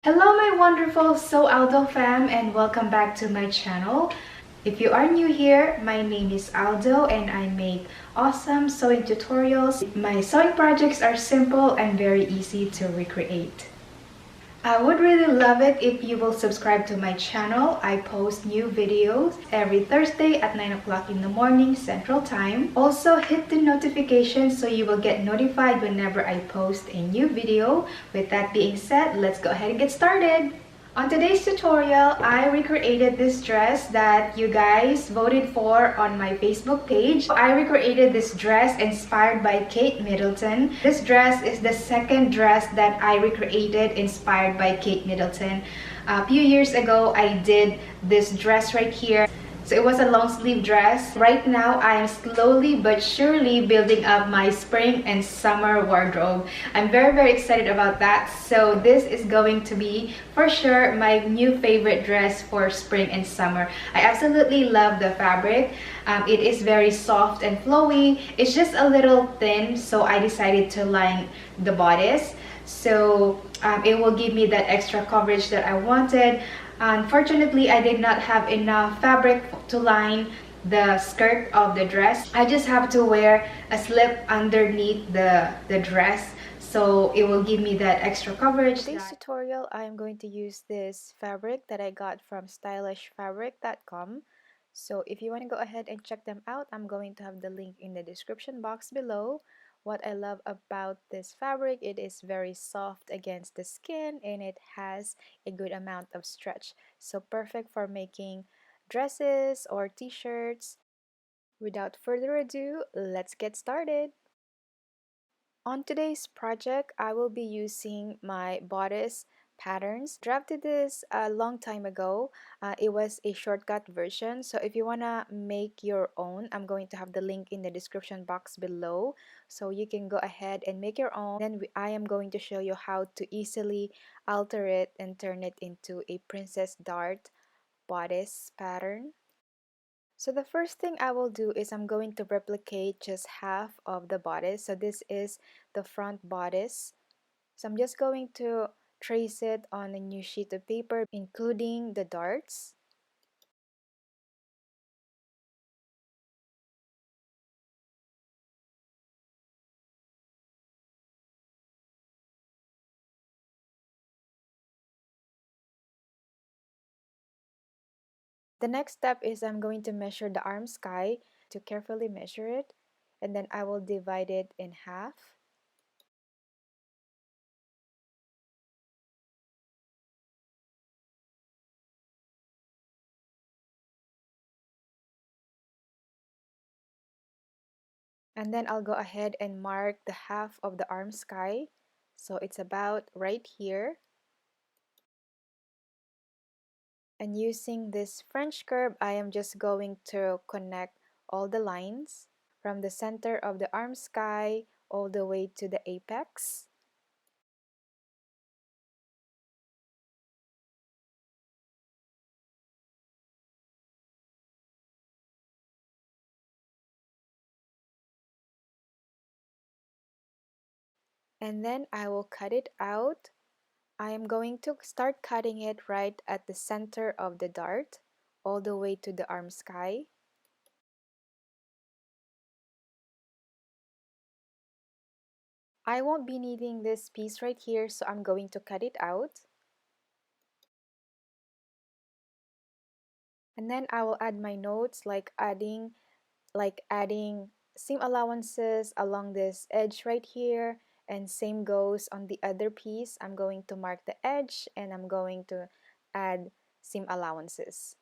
Hello my wonderful Sew Aldo fam and welcome back to my channel. If you are new here, my name is Aldo and I make awesome sewing tutorials. My sewing projects are simple and very easy to recreate. I would really love it if you will subscribe to my channel. I post new videos every Thursday at 9 o'clock in the morning Central Time. Also hit the notification so you will get notified whenever I post a new video. With that being said, let's go ahead and get started. On today's tutorial, I recreated this dress that you guys voted for on my Facebook page. I recreated this dress inspired by Kate Middleton. This dress is the second dress that I recreated inspired by Kate Middleton. A few years ago, I did this dress right here. So it was a long sleeve dress. Right now, I am slowly but surely building up my spring and summer wardrobe. I'm very excited about that. So this is going to be for sure my new favorite dress for spring and summer. I absolutely love the fabric. It is very soft and flowy. It's just a little thin, so I decided to line the bodice. So it will give me that extra coverage that I wanted. Unfortunately, I did not have enough fabric to line the skirt of the dress. I just have to wear a slip underneath the dress, so it will give me that extra coverage. In today's tutorial, I am going to use this fabric that I got from stylishfabric.com. So if you want to go ahead and check them out, I'm going to have the link in the description box below. What I love about this fabric, it is very soft against the skin and it has a good amount of stretch. So perfect for making dresses or t-shirts. Without further ado, let's get started. On today's project, I will be using my bodice patterns. Drafted this a long time ago. It was a shortcut version. So if you want to make your own, I'm going to have the link in the description box below. So you can go ahead and make your own. Then I am going to show you how to easily alter it and turn it into a princess dart bodice pattern. So the first thing I will do is I'm going to replicate just half of the bodice. So this is the front bodice. So I'm just going to trace it on a new sheet of paper, including the darts. The next step is I'm going to measure the arm sky to carefully measure it, and then I will divide it in half. And then I'll go ahead and mark the half of the arm sky. So it's about right here. And using this French curve, I am just going to connect all the lines from the center of the arm sky all the way to the apex. And then I will cut it out. I am going to start cutting it right at the center of the dart all the way to the arm sky. I won't be needing this piece right here, so I'm going to cut it out. And then I will add my notes like adding seam allowances along this edge right here, and same goes on the other piece. I'm going to mark the edge and I'm going to add seam allowances.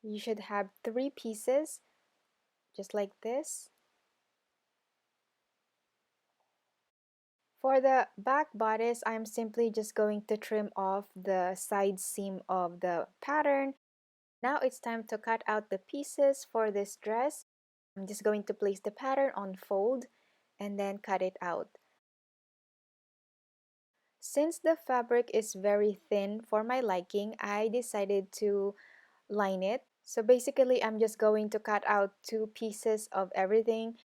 You should have 3 pieces just like this. For the back bodice, I'm simply just going to trim off the side seam of the pattern. Now it's time to cut out the pieces for this dress. I'm just going to place the pattern on fold and then cut it out. Since the fabric is very thin for my liking, I decided to line it. So basically, I'm just going to cut out 2 pieces of everything.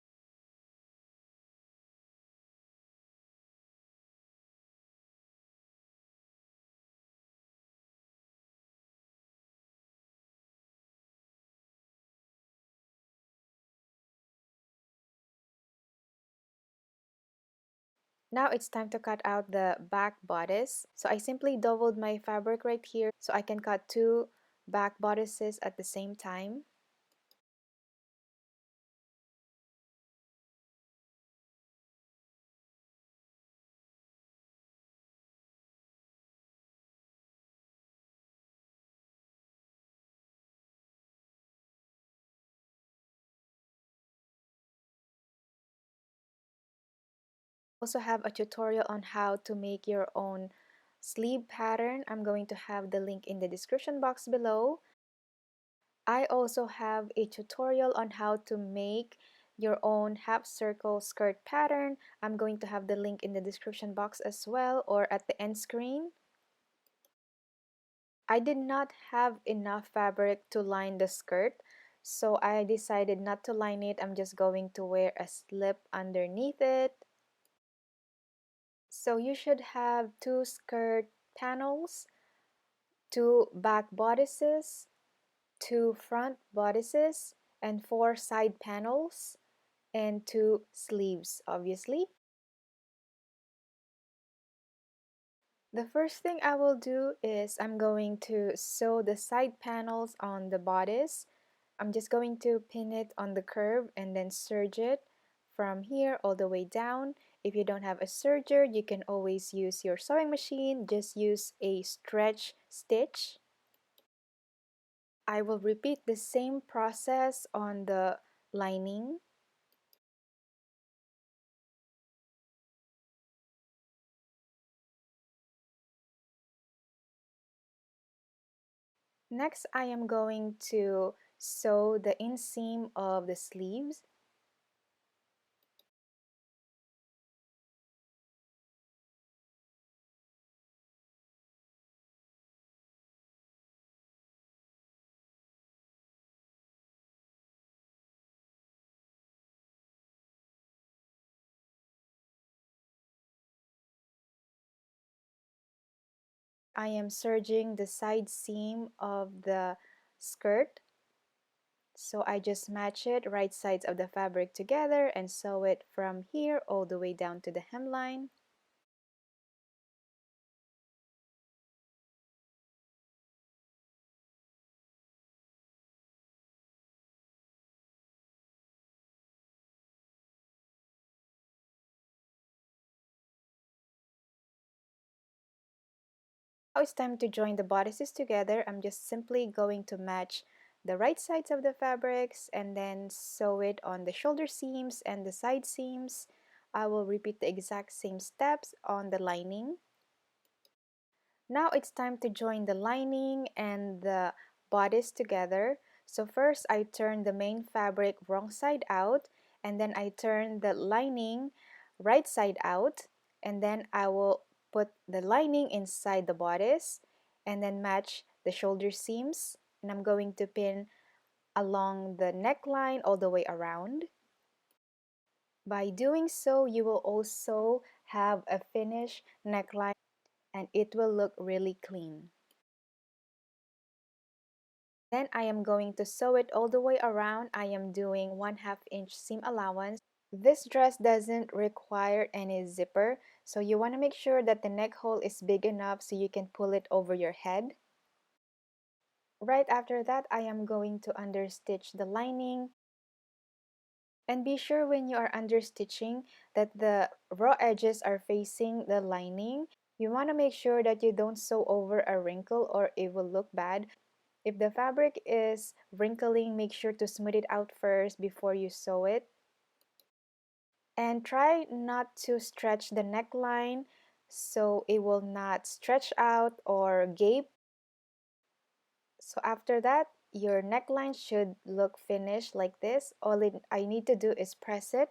Now it's time to cut out the back bodice. So I simply doubled my fabric right here so I can cut 2 back bodices at the same time. Also have a tutorial on how to make your own sleeve pattern. I'm going to have the link in the description box below. I also have a tutorial on how to make your own half circle skirt pattern. I'm going to have the link in the description box as well, or at the end screen. I did not have enough fabric to line the skirt, so I decided not to line it. I'm just going to wear a slip underneath it. So you should have 2 skirt panels, 2 back bodices, 2 front bodices, and 4 side panels, and 2 sleeves, obviously. The first thing I will do is I'm going to sew the side panels on the bodice. I'm just going to pin it on the curve and then serge it from here all the way down. If you don't have a serger, you can always use your sewing machine. Just use a stretch stitch. I will repeat the same process on the lining. Next, I am going to sew the inseam of the sleeves. I am serging the side seam of the skirt. So I just match it right sides of the fabric together and sew it from here all the way down to the hemline. Now it's time to join the bodices together. I'm just simply going to match the right sides of the fabrics and then sew it on the shoulder seams and the side seams. I will repeat the exact same steps on the lining. Now it's time to join the lining and the bodice together. So first I turn the main fabric wrong side out, and then I turn the lining right side out, and then I will put the lining inside the bodice and then match the shoulder seams, and I'm going to pin along the neckline all the way around. By doing so, you will also have a finished neckline and it will look really clean. Then I am going to sew it all the way around. I am doing 1/2 inch seam allowance. This dress doesn't require any zipper, so you want to make sure that the neck hole is big enough so you can pull it over your head. Right after that, I am going to understitch the lining. And be sure when you are understitching that the raw edges are facing the lining. You want to make sure that you don't sew over a wrinkle or it will look bad. If the fabric is wrinkling, make sure to smooth it out first before you sew it. And try not to stretch the neckline so it will not stretch out or gape. So after that, your neckline should look finished like this. I need to do is press it.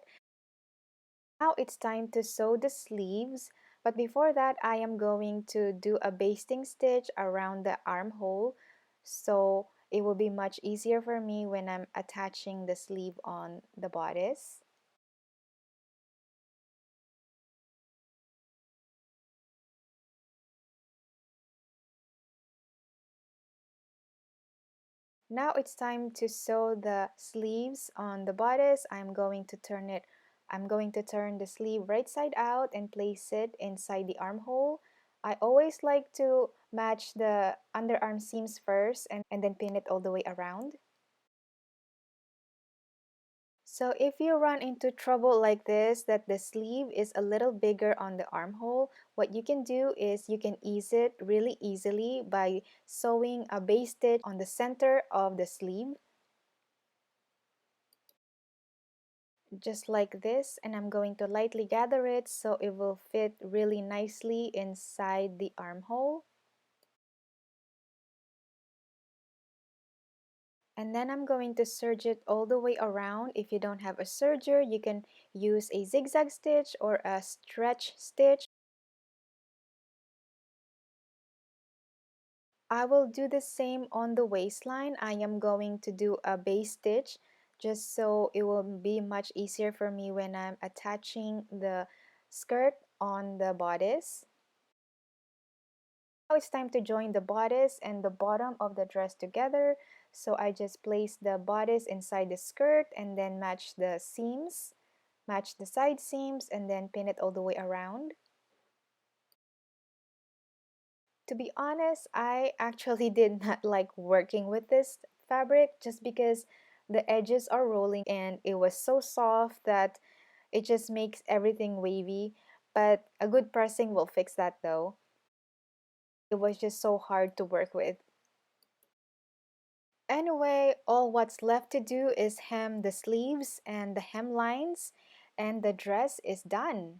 Now it's time to sew the sleeves, but before that I am going to do a basting stitch around the armhole. So it will be much easier for me when I'm attaching the sleeve on the bodice. Now it's time to sew the sleeves on the bodice. I'm going to turn the sleeve right side out and place it inside the armhole. I always like to match the underarm seams first and then pin it all the way around. So if you run into trouble like this, that the sleeve is a little bigger on the armhole, what you can do is you can ease it really easily by sewing a base stitch on the center of the sleeve. Just like this, and I'm going to lightly gather it so it will fit really nicely inside the armhole. And then I'm going to serge it all the way around. If you don't have a serger, you can use a zigzag stitch or a stretch stitch. I will do the same on the waistline. I am going to do a base stitch just so it will be much easier for me when I'm attaching the skirt on the bodice. Now it's time to join the bodice and the bottom of the dress together. So I just place the bodice inside the skirt and then match the seams, match the side seams, and then pin it all the way around. To be honest, I actually did not like working with this fabric just because the edges are rolling and it was so soft that it just makes everything wavy. But a good pressing will fix that though. It was just so hard to work with. Anyway, all what's left to do is hem the sleeves and the hemlines, and the dress is done.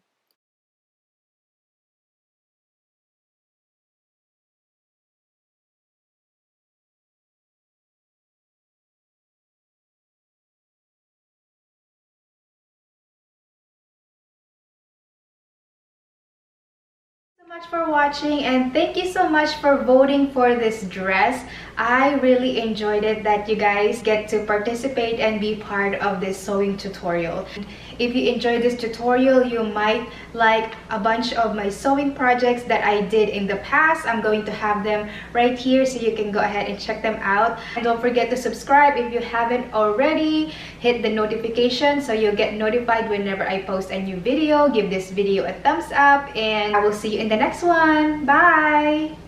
So much for watching, and thank you so much for voting for this dress. I really enjoyed it that you guys get to participate and be part of this sewing tutorial. If you enjoyed this tutorial, you might like a bunch of my sewing projects that I did in the past. I'm going to have them right here so you can go ahead and check them out. And don't forget to subscribe if you haven't already. Hit the notification so you'll get notified whenever I post a new video. Give this video a thumbs up, and I will see you in the next one. Bye!